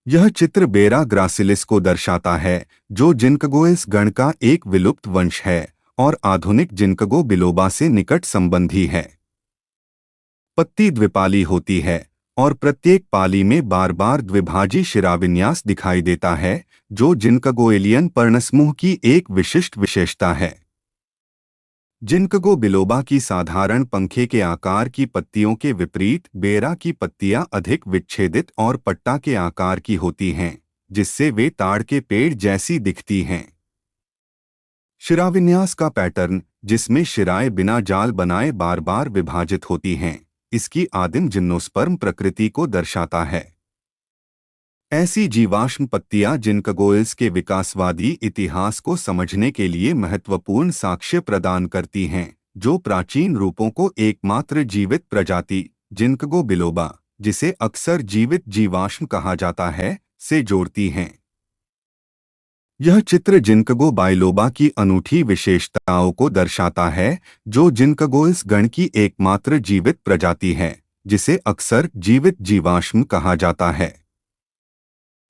यह चित्र बेरा ग्रासिलिस को दर्शाता है, जो जिनकगोइस गण का एक विलुप्त वंश है और आधुनिक जिनकगो बिलोबा से निकट संबंधी है। पत्ती द्विपाली होती है और प्रत्येक पाली में बार बार द्विभाजी शिराविन्यास दिखाई देता है, जो जिनकगोएलियन पर्णसमूह की एक विशिष्ट विशेषता है। जिनकगो बिलोबा की साधारण पंखे के आकार की पत्तियों के विपरीत बेरा की पत्तियां अधिक विच्छेदित और पट्टा के आकार की होती हैं, जिससे वे ताड़ के पेड़ जैसी दिखती हैं। शिराविन्यास का पैटर्न, जिसमें शिराएं बिना जाल बनाए बार बार विभाजित होती हैं, इसकी आदिम जिम्नोस्पर्म प्रकृति को दर्शाता है। ऐसी जीवाश्म पत्तियां जिनकगोइल्स के विकासवादी इतिहास को समझने के लिए महत्वपूर्ण साक्ष्य प्रदान करती हैं, जो प्राचीन रूपों को एकमात्र जीवित प्रजाति जिनकगो बिलोबा, जिसे अक्सर जीवित जीवाश्म कहा जाता है, से जोड़ती हैं। यह चित्र जिनकगो बाइलोबा की अनूठी विशेषताओं को दर्शाता है, जो जिनकगोइल्स गण की एकमात्र जीवित प्रजाति है, जिसे अक्सर जीवित जीवाश्म कहा जाता है।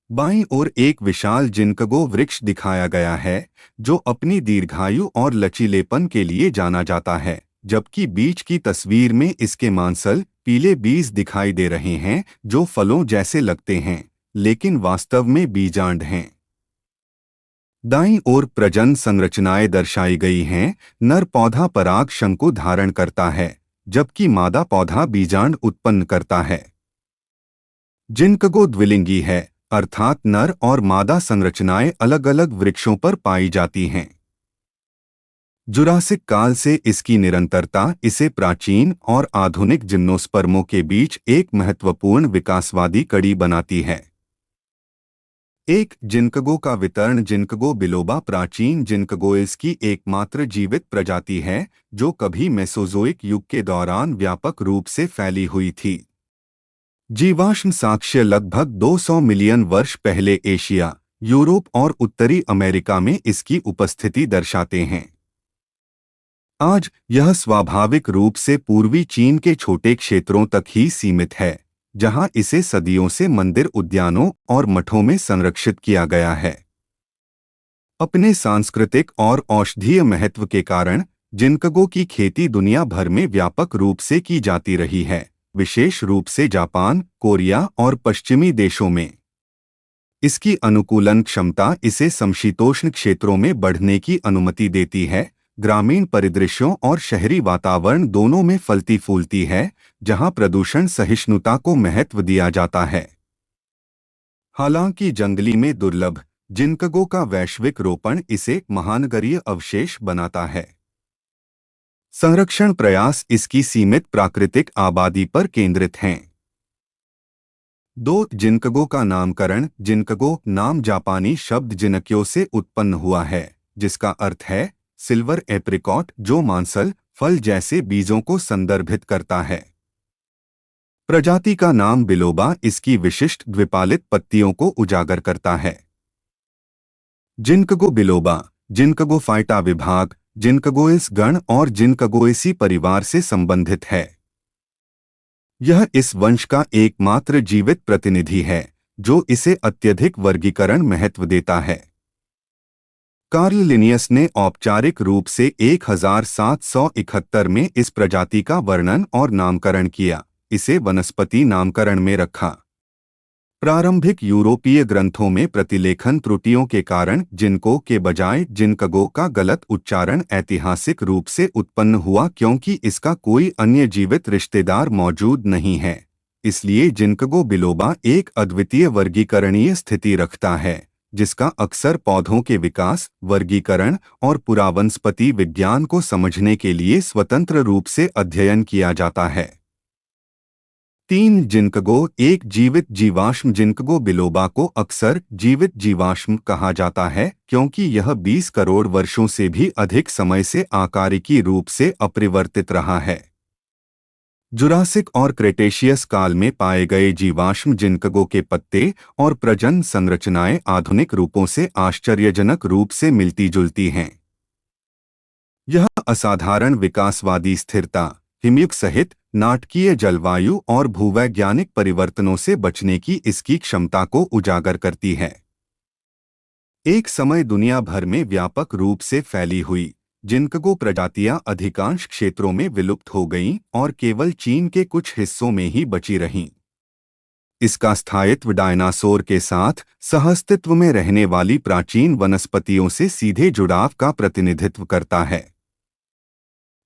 बाईं ओर एक विशाल जिनकगो वृक्ष दिखाया गया है, जो अपनी दीर्घायु और लचीलेपन के लिए जाना जाता है, जबकि बीच की तस्वीर में इसके मांसल पीले बीज दिखाई दे रहे हैं, जो फलों जैसे लगते हैं, लेकिन वास्तव में बीजांड हैं। दाईं ओर प्रजनन संरचनाएं दर्शाई गई हैं। नर पौधा पराग शंकु धारण करता है, जबकि मादा पौधा बीजांड उत्पन्न करता है। जिनकगो द्विलिंगी है, अर्थात नर और मादा संरचनाएं अलग अलग वृक्षों पर पाई जाती हैं। जुरासिक काल से इसकी निरंतरता इसे प्राचीन और आधुनिक जिम्नोस्पर्मों के बीच एक महत्वपूर्ण विकासवादी कड़ी बनाती है। एक जिनकगो का वितरण जिनकगो बिलोबा प्राचीन जिनकगोइल्स की एकमात्र जीवित प्रजाति है, जो कभी मेसोजोइक युग के दौरान व्यापक रूप से फैली हुई थी। जीवाश्म साक्ष्य लगभग 200 मिलियन वर्ष पहले एशिया, यूरोप और उत्तरी अमेरिका में इसकी उपस्थिति दर्शाते हैं। आज यह स्वाभाविक रूप से पूर्वी चीन के छोटे क्षेत्रों तक ही सीमित है, जहां इसे सदियों से मंदिर उद्यानों और मठों में संरक्षित किया गया है। अपने सांस्कृतिक और औषधीय महत्व के कारण जिनकगो की खेती दुनिया भर में व्यापक रूप से की जाती रही है, विशेष रूप से जापान, कोरिया और पश्चिमी देशों में। इसकी अनुकूलन क्षमता इसे समशीतोष्ण क्षेत्रों में बढ़ने की अनुमति देती है, ग्रामीण परिदृश्यों और शहरी वातावरण दोनों में फलती फूलती है, जहां प्रदूषण सहिष्णुता को महत्व दिया जाता है। हालांकि जंगली में दुर्लभ जिनकगो का वैश्विक रोपण इसे महानगरीय अवशेष बनाता है। संरक्षण प्रयास इसकी सीमित प्राकृतिक आबादी पर केंद्रित हैं। जिनकगो का नामकरण जिनकगो नाम जापानी शब्द जिनक्यो से उत्पन्न हुआ है, जिसका अर्थ है सिल्वर एप्रिकॉट, जो मांसल फल जैसे बीजों को संदर्भित करता है। प्रजाति का नाम बिलोबा इसकी विशिष्ट द्विपालित पत्तियों को उजागर करता है। जिनकगो बिलोबा जिनकगो फाइटा विभाग, जिनकगोइस गण और जिनकगोइसी परिवार से संबंधित है। यह इस वंश का एकमात्र जीवित प्रतिनिधि है, जो इसे अत्यधिक वर्गीकरण महत्व देता है। कार्ल लिनियस ने औपचारिक रूप से 1771 में इस प्रजाति का वर्णन और नामकरण किया, इसे वनस्पति नामकरण में रखा। प्रारंभिक यूरोपीय ग्रंथों में प्रतिलेखन त्रुटियों के कारण जिनको के बजाय जिनकगो का गलत उच्चारण ऐतिहासिक रूप से उत्पन्न हुआ, क्योंकि इसका कोई अन्य जीवित रिश्तेदार मौजूद नहीं है। इसलिए जिनकगो बिलोबा एक अद्वितीय वर्गीकरणीय स्थिति रखता है, जिसका अक्सर पौधों के विकास, वर्गीकरण और पुरावनस्पति विज्ञान को समझने के लिए स्वतंत्र रूप से अध्ययन किया जाता है। 3 जिनकगो एक जीवित जीवाश्म जिनकगो बिलोबा को अक्सर जीवित जीवाश्म कहा जाता है, क्योंकि यह 20 करोड़ वर्षों से भी अधिक समय से आकारिकी रूप से अपरिवर्तित रहा है। जुरासिक और क्रेटेशियस काल में पाए गए जीवाश्म जिनकगो के पत्ते और प्रजनन संरचनाएं आधुनिक रूपों से आश्चर्यजनक रूप से मिलती जुलती हैं। यह असाधारण विकासवादी स्थिरता, हिमयुग सहित नाटकीय जलवायु और भूवैज्ञानिक परिवर्तनों से बचने की इसकी क्षमता को उजागर करती है। एक समय दुनिया भर में व्यापक रूप से फैली हुई जिनकगो प्रजातियां अधिकांश क्षेत्रों में विलुप्त हो गईं और केवल चीन के कुछ हिस्सों में ही बची रहीं। इसका स्थायित्व डायनासोर के साथ सहअस्तित्व में रहने वाली प्राचीन वनस्पतियों से सीधे जुड़ाव का प्रतिनिधित्व करता है।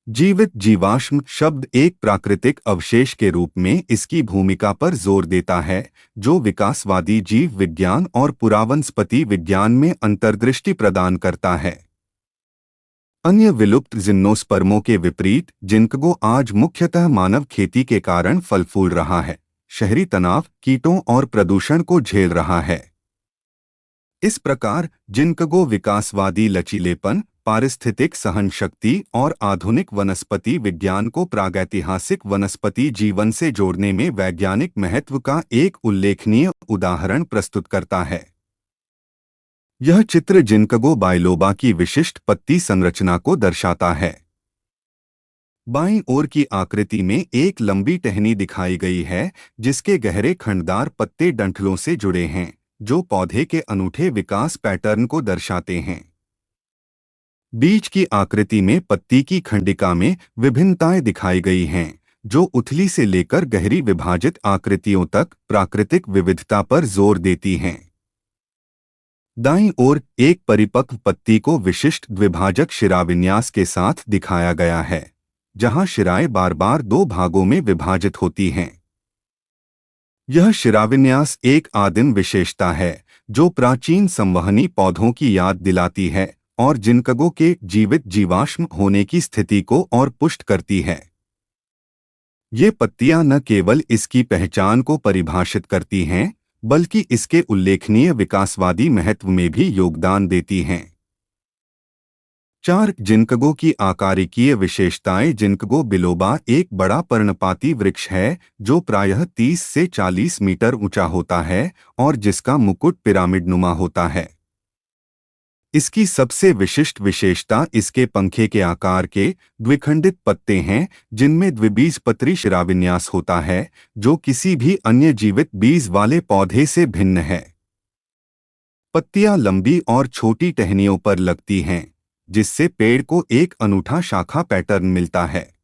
जीवित जीवाश्म शब्द एक प्राकृतिक अवशेष के रूप में इसकी भूमिका पर जोर देता है, जो विकासवादी जीव विज्ञान और पुरावनस्पति विज्ञान में अंतर्दृष्टि प्रदान करता है। अन्य विलुप्त जिम्नोस्पर्मों के विपरीत जिनकगो आज मुख्यतः मानव खेती के कारण फल फूल रहा है, शहरी तनाव, कीटों और प्रदूषण को झेल रहा है। इस प्रकार जिनकगो विकासवादी लचीलेपन, पारिस्थितिक सहन शक्ति और आधुनिक वनस्पति विज्ञान को प्रागैतिहासिक वनस्पति जीवन से जोड़ने में वैज्ञानिक महत्व का एक उल्लेखनीय उदाहरण प्रस्तुत करता है। यह चित्र जिनकगो बाइलोबा की विशिष्ट पत्ती संरचना को दर्शाता है। बाईं ओर की आकृति में एक लंबी टहनी दिखाई गई है, जिसके गहरे खंडदार पत्ते डंठलों से जुड़े हैं, जो पौधे के अनूठे विकास पैटर्न को दर्शाते हैं। बीच की आकृति में पत्ती की खंडिका में विभिन्नताएं दिखाई गई हैं, जो उथली से लेकर गहरी विभाजित आकृतियों तक प्राकृतिक विविधता पर जोर देती हैं। दाईं ओर एक परिपक्व पत्ती को विशिष्ट द्विभाजक शिराविन्यास के साथ दिखाया गया है, जहां शिराएं बार बार दो भागों में विभाजित होती हैं। यह शिराविन्यास एक आदिम विशेषता है, जो प्राचीन संवहनी पौधों की याद दिलाती है और जिनकगो के जीवित जीवाश्म होने की स्थिति को और पुष्ट करती है। ये पत्तियां न केवल इसकी पहचान को परिभाषित करती हैं, बल्कि इसके उल्लेखनीय विकासवादी महत्व में भी योगदान देती हैं। 4 जिनकगो की आकारिकीय विशेषताएं। जिनकगो बिलोबा एक बड़ा पर्णपाती वृक्ष है, जो प्रायः 30 से 40 मीटर ऊंचा होता है और जिसका मुकुट पिरामिडनुमा होता है। इसकी सबसे विशिष्ट विशेषता इसके पंखे के आकार के द्विखंडित पत्ते हैं, जिनमें द्विबीजपत्री शिराविन्यास होता है, जो किसी भी अन्य जीवित बीज वाले पौधे से भिन्न है। पत्तियां लंबी और छोटी टहनियों पर लगती हैं, जिससे पेड़ को एक अनूठा शाखा पैटर्न मिलता है।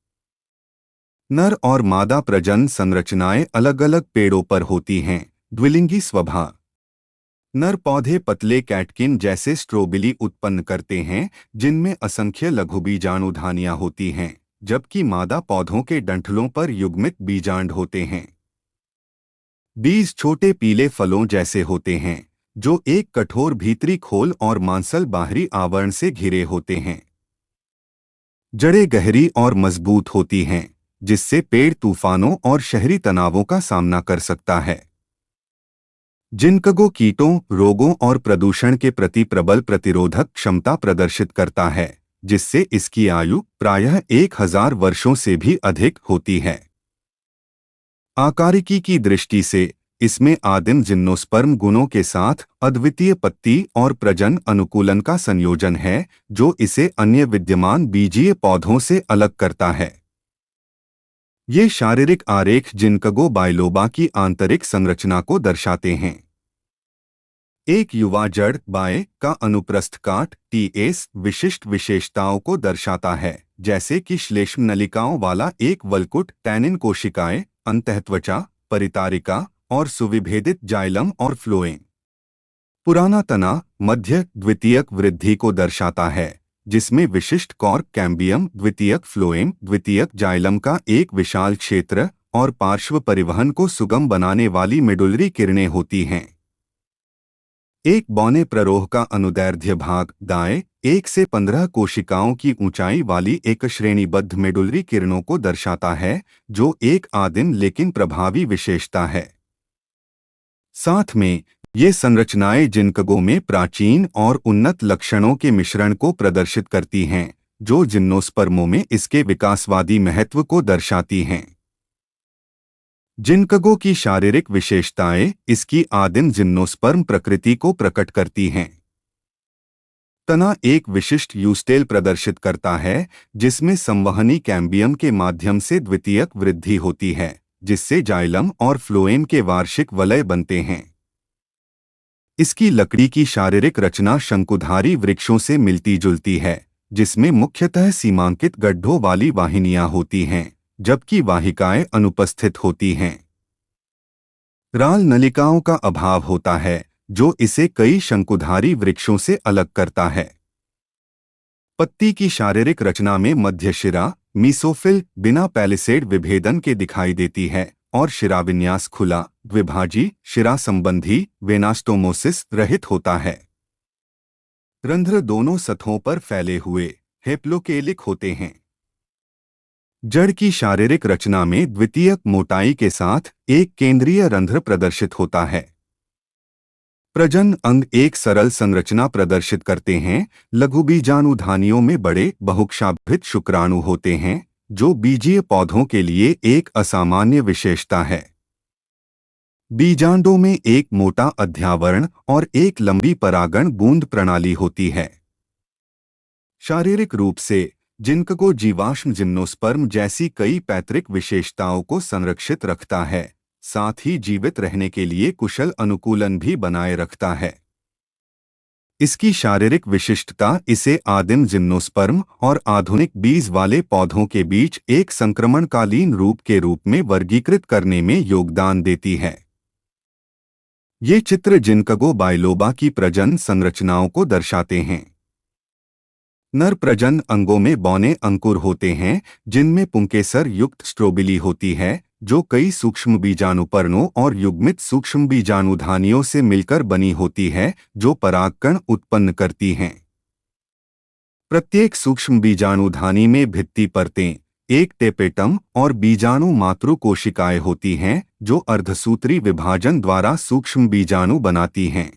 नर और मादा प्रजनन संरचनाएं अलग-अलग पेड़ों पर होती हैं। द्विलिंगी स्वभाव। नर पौधे पतले कैटकिन जैसे स्ट्रोबिली उत्पन्न करते हैं, जिनमें असंख्य लघुबीजाणुधानियां होती हैं, जबकि मादा पौधों के डंठलों पर युग्मित बीजांड होते हैं। बीज छोटे पीले फलों जैसे होते हैं, जो एक कठोर भीतरी खोल और मांसल बाहरी आवरण से घिरे होते हैं। जड़ें गहरी और मजबूत होती हैं, जिससे पेड़ तूफानों और शहरी तनावों का सामना कर सकता है। जिनकगो कीटों, रोगों और प्रदूषण के प्रति प्रबल प्रतिरोधक क्षमता प्रदर्शित करता है, जिससे इसकी आयु प्रायः 1000 वर्षों से भी अधिक होती है। आकारिकी की दृष्टि से इसमें आदिम जिम्नोस्पर्म गुणों के साथ अद्वितीय पत्ती और प्रजनन अनुकूलन का संयोजन है, जो इसे अन्य विद्यमान बीजीय पौधों से अलग करता है। ये शारीरिक आरेख जिनकगो बाइलोबा की आंतरिक संरचना को दर्शाते हैं। एक युवा जड़ बाय का अनुप्रस्थ काट टीएस विशिष्ट विशेषताओं को दर्शाता है, जैसे कि श्लेष्म नलिकाओं वाला एक वलकुट, टैनिन कोशिकाएं, अंतःत्वचा, परितारिका और सुविभेदित जाइलम और फ्लोएम। पुराना तना मध्य द्वितीयक वृद्धि को दर्शाता है, जिसमें विशिष्ट कॉर्क कैम्बियम, द्वितीयक फ्लोएम, द्वितीयक जाइलम का एक विशाल क्षेत्र और पार्श्व परिवहन को सुगम बनाने वाली मेडुलरी किरणें होती हैं। एक बौने प्ररोह का अनुदैर्ध्य भाग दाएं 1 से 15 कोशिकाओं की ऊंचाई वाली एक श्रेणीबद्ध मेडुलरी किरणों को दर्शाता है, जो एक आदिम लेकिन प्रभावी विशेषता है। साथ में ये संरचनाएं जिनकगो में प्राचीन और उन्नत लक्षणों के मिश्रण को प्रदर्शित करती हैं, जो जिम्नोस्पर्मों में इसके विकासवादी महत्व को दर्शाती हैं। जिनकगो की शारीरिक विशेषताएं इसकी आदिम जिम्नोस्पर्म प्रकृति को प्रकट करती हैं। तना एक विशिष्ट यूस्टेल प्रदर्शित करता है जिसमें संवहनी कैम्बियम के माध्यम से द्वितीयक वृद्धि होती है, जिससे जाइलम और फ्लोएम के वार्षिक वलय बनते हैं। इसकी लकड़ी की शारीरिक रचना शंकुधारी वृक्षों से मिलती जुलती है, जिसमें मुख्यतः सीमांकित गड्ढों वाली वाहिनियां होती हैं, जबकि वाहिकाएं अनुपस्थित होती हैं। राल नलिकाओं का अभाव होता है, जो इसे कई शंकुधारी वृक्षों से अलग करता है। पत्ती की शारीरिक रचना में मध्य शिरा मीसोफिल बिना पैलिसेड विभेदन के दिखाई देती है और शिराविन्यास खुला द्विभाजी शिरा संबंधी वेनास्टोमोसिस रहित होता है। रंध्र दोनों सतहों पर फैले हुए हेप्लोकेलिक होते हैं। जड़ की शारीरिक रचना में द्वितीयक मोटाई के साथ एक केंद्रीय रंध्र प्रदर्शित होता है। प्रजनन अंग एक सरल संरचना प्रदर्शित करते हैं। लघुबीजाणुधानियों में बड़े बहुक्षाभित शुक्राणु होते हैं, जो बीजीय पौधों के लिए एक असामान्य विशेषता है। बीजांडों में एक मोटा अध्यावरण और एक लंबी परागण बूंद प्रणाली होती है। शारीरिक रूप से जिनकगो जीवाश्म जिम्नोस्पर्म जैसी कई पैतृक विशेषताओं को संरक्षित रखता है, साथ ही जीवित रहने के लिए कुशल अनुकूलन भी बनाए रखता है। इसकी शारीरिक विशिष्टता इसे आदिम जिम्नोस्पर्म और आधुनिक बीज वाले पौधों के बीच एक संक्रमणकालीन रूप में वर्गीकृत करने में योगदान देती है। ये चित्र जिनकगो बाइलोबा की प्रजनन संरचनाओं को दर्शाते हैं। नर प्रजनन अंगों में बौने अंकुर होते हैं, जिनमें पुंकेसर युक्त स्ट्रोबिली होती है, जो कई सूक्ष्म बीजाणुपर्णों और युग्मित सूक्ष्म बीजाणुधानियों से मिलकर बनी होती है, जो परागकण उत्पन्न करती हैं। प्रत्येक सूक्ष्म बीजाणुधानी में भित्ति परतें, एक टेपेटम और बीजाणु मातृ कोशिकाएं होती हैं, जो अर्धसूत्री विभाजन द्वारा सूक्ष्म बीजाणु बनाती हैं।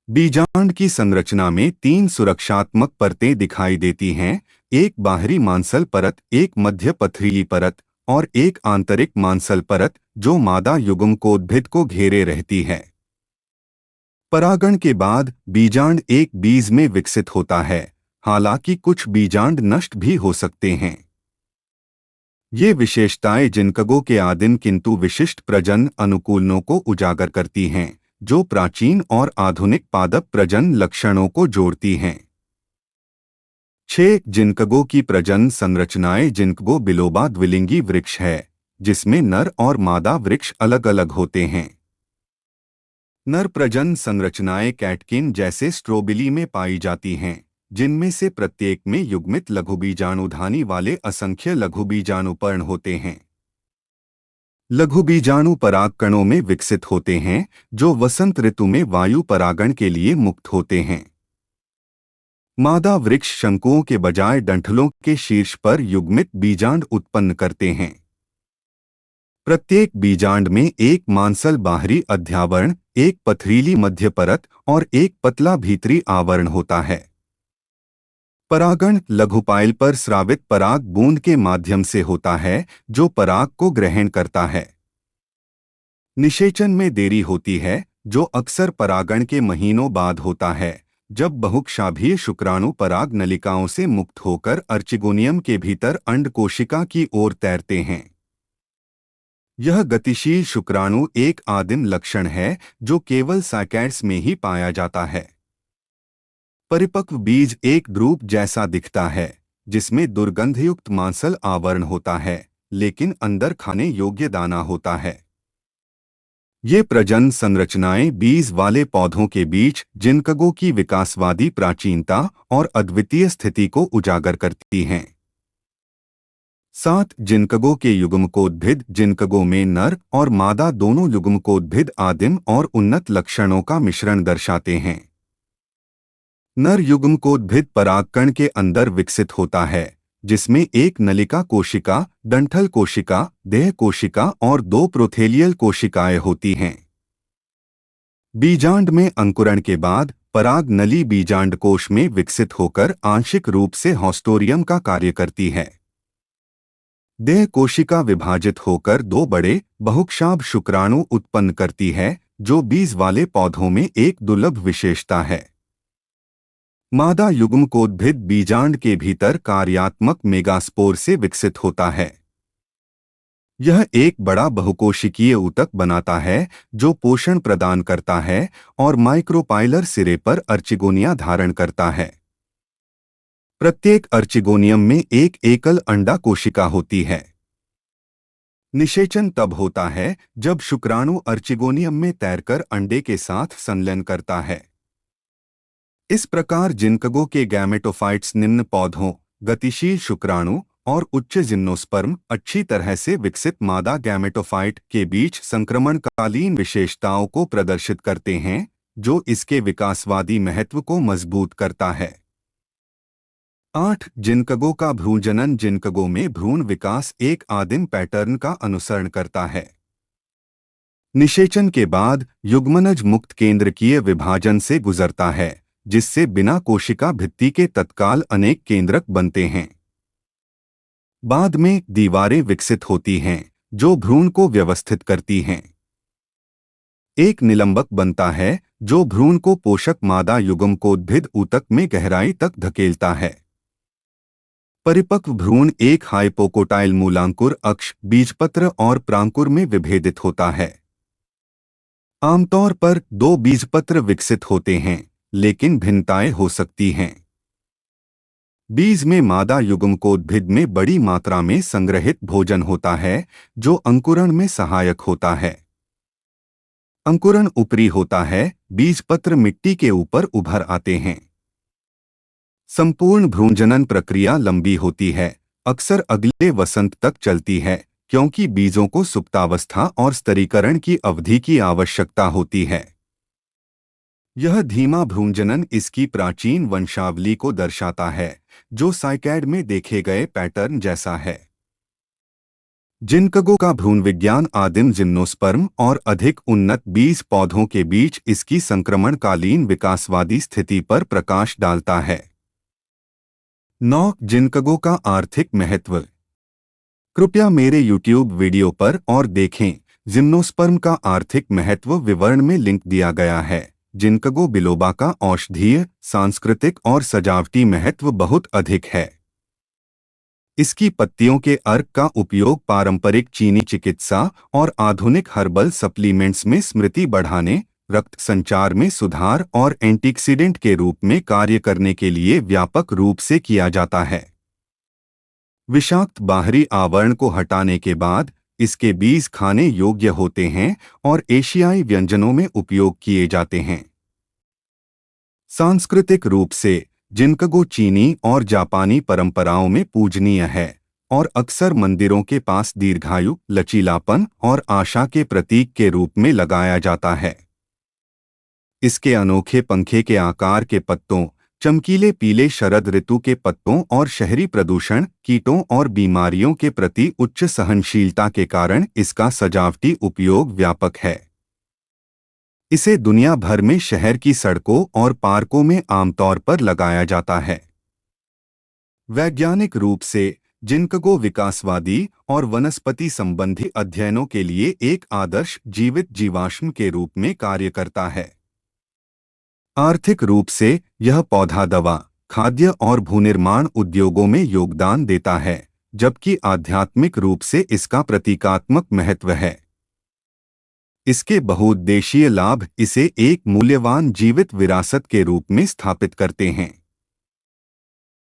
बीजांड की संरचना में 3 सुरक्षात्मक परतें दिखाई देती हैं, एक बाहरी मांसल परत, एक मध्य पथरीली परत और एक आंतरिक मांसल परत, जो मादा युग्मकोद्भिद को घेरे रहती है। परागण के बाद बीजांड एक बीज में विकसित होता है, हालांकि कुछ बीजांड नष्ट भी हो सकते हैं। ये विशेषताएं जिनकगो के आदिम किंतु विशिष्ट प्रजनन अनुकूलनों को उजागर करती हैं, जो प्राचीन और आधुनिक पादप प्रजनन लक्षणों को जोड़ती हैं। 6 जिनकगो की प्रजनन संरचनाएं। जिनकगो बिलोबा द्विलिंगी वृक्ष है, जिसमें नर और मादा वृक्ष अलग अलग होते हैं। नर प्रजनन संरचनाएं कैटकिन जैसे स्ट्रोबिली में पाई जाती हैं, जिनमें से प्रत्येक में युग्मित लघुबीजाणुधानी वाले असंख्य लघुबीजाणुपर्ण होते हैं। लघुबीजाणु परागकणों में विकसित होते हैं, जो वसंत ऋतु में वायु परागण के लिए मुक्त होते हैं। मादा वृक्ष शंकुओं के बजाय डंठलों के शीर्ष पर युग्मित बीजांड उत्पन्न करते हैं। प्रत्येक बीजांड में एक मांसल बाहरी अध्यावरण, एक पथरीली मध्य परत और एक पतला भीतरी आवरण होता है। परागण लघुपाइल पर स्रावित पराग बूंद के माध्यम से होता है, जो पराग को ग्रहण करता है। निषेचन में देरी होती है, जो अक्सर परागण के महीनों बाद होता है, जब बहुक्षाभीय शुक्राणु पराग नलिकाओं से मुक्त होकर अर्चिगोनियम के भीतर अंड कोशिका की ओर तैरते हैं। यह गतिशील शुक्राणु एक आदिम लक्षण है, जो केवल साइकैड्स में ही पाया जाता है। परिपक्व बीज एक ड्रूप जैसा दिखता है, जिसमें दुर्गंधयुक्त मांसल आवरण होता है, लेकिन अंदर खाने योग्य दाना होता है। ये प्रजनन संरचनाएं बीज वाले पौधों के बीच जिनकगो की विकासवादी प्राचीनता और अद्वितीय स्थिति को उजागर करती हैं। 7 जिनकगो के युग्मकोद्भिद। जिनकगो में नर और मादा दोनों युग्मकोद्भिद आदिम और उन्नत लक्षणों का मिश्रण दर्शाते हैं। नर युग्मकोद्भिद परागकण के अंदर विकसित होता है, जिसमें एक नलिका कोशिका, डंठल कोशिका, देह कोशिका और 2 प्रोथेलियल कोशिकाएं होती हैं। बीजांड में अंकुरण के बाद पराग नली बीजांड कोश में विकसित होकर आंशिक रूप से हॉस्टोरियम का कार्य करती है। देह कोशिका विभाजित होकर 2 बड़े बहुक्षाभ शुक्राणु उत्पन्न करती है, जो बीज वाले पौधों में एक दुर्लभ विशेषता है। मादा युग्मकोद्भिद बीजांड के भीतर कार्यात्मक मेगास्पोर से विकसित होता है। यह एक बड़ा बहुकोशिकीय ऊतक बनाता है जो पोषण प्रदान करता है और माइक्रोपाइलर सिरे पर अर्चिगोनिया धारण करता है। प्रत्येक अर्चिगोनियम में एक एकल अंडा कोशिका होती है। निषेचन तब होता है जब शुक्राणु अर्चिगोनियम में तैरकर अंडे के साथ संलयन करता है। इस प्रकार जिनकगो के गैमेटोफाइट्स निम्न पौधों, गतिशील शुक्राणु और उच्च जिम्नोस्पर्म अच्छी तरह से विकसित मादा गैमेटोफाइट के बीच संक्रमणकालीन विशेषताओं को प्रदर्शित करते हैं, जो इसके विकासवादी महत्व को मजबूत करता है। 8. जिनकगो का भ्रूणजनन। जिनकगो में भ्रूण विकास एक आदिम पैटर्न का अनुसरण करता है। निषेचन के बाद युग्मनज मुक्त केंद्रकीय विभाजन से गुजरता है, जिससे बिना कोशिका भित्ति के तत्काल अनेक केंद्रक बनते हैं। बाद में दीवारें विकसित होती हैं, जो भ्रूण को व्यवस्थित करती हैं। एक निलंबक बनता है, जो भ्रूण को पोषक मादा युग्मकोद्भिद ऊतक में गहराई तक धकेलता है। परिपक्व भ्रूण एक हाइपोकोटाइल मूलांकुर अक्ष, बीजपत्र और प्रांकुर में विभेदित होता है। आमतौर पर 2 बीजपत्र विकसित होते हैं, लेकिन भिन्नताएं हो सकती हैं। बीज में मादा युग्मकोद्भिद में बड़ी मात्रा में संग्रहित भोजन होता है, जो अंकुरण में सहायक होता है। अंकुरण ऊपरी होता है, बीजपत्र मिट्टी के ऊपर उभर आते हैं। संपूर्ण भ्रूणजनन प्रक्रिया लंबी होती है, अक्सर अगले वसंत तक चलती है, क्योंकि बीजों को सुप्तावस्था और स्तरीकरण की अवधि की आवश्यकता होती है। यह धीमा भ्रूणजनन इसकी प्राचीन वंशावली को दर्शाता है, जो साइकैड में देखे गए पैटर्न जैसा है। जिनकगो का भ्रूण विज्ञान आदिम जिम्नोस्पर्म और अधिक उन्नत बीज पौधों के बीच इसकी संक्रमणकालीन विकासवादी स्थिति पर प्रकाश डालता है। 9. जिनकगो का आर्थिक महत्व। कृपया मेरे YouTube वीडियो पर और देखें। जिम्नोस्पर्म का आर्थिक महत्व विवरण में लिंक दिया गया है। जिनकगो बिलोबा का औषधीय, सांस्कृतिक और सजावटी महत्व बहुत अधिक है। इसकी पत्तियों के अर्क का उपयोग पारंपरिक चीनी चिकित्सा और आधुनिक हर्बल सप्लीमेंट्स में स्मृति बढ़ाने, रक्त संचार में सुधार और एंटीऑक्सीडेंट के रूप में कार्य करने के लिए व्यापक रूप से किया जाता है। विषाक्त बाहरी आवरण को हटाने के बाद इसके बीज खाने योग्य होते हैं और एशियाई व्यंजनों में उपयोग किए जाते हैं। सांस्कृतिक रूप से जिनकगो चीनी और जापानी परंपराओं में पूजनीय है और अक्सर मंदिरों के पास दीर्घायु, लचीलापन और आशा के प्रतीक के रूप में लगाया जाता है। इसके अनोखे पंखे के आकार के पत्तों, चमकीले पीले शरद ऋतु के पत्तों और शहरी प्रदूषण, कीटों और बीमारियों के प्रति उच्च सहनशीलता के कारण इसका सजावटी उपयोग व्यापक है। इसे दुनिया भर में शहर की सड़कों और पार्कों में आमतौर पर लगाया जाता है। वैज्ञानिक रूप से जिनकगो विकासवादी और वनस्पति संबंधी अध्ययनों के लिए एक आदर्श जीवित जीवाश्म के रूप में कार्य करता है। आर्थिक रूप से यह पौधा दवा, खाद्य और भूनिर्माण उद्योगों में योगदान देता है, जबकि आध्यात्मिक रूप से इसका प्रतीकात्मक महत्व है। इसके बहुउद्देशीय लाभ इसे एक मूल्यवान जीवित विरासत के रूप में स्थापित करते हैं।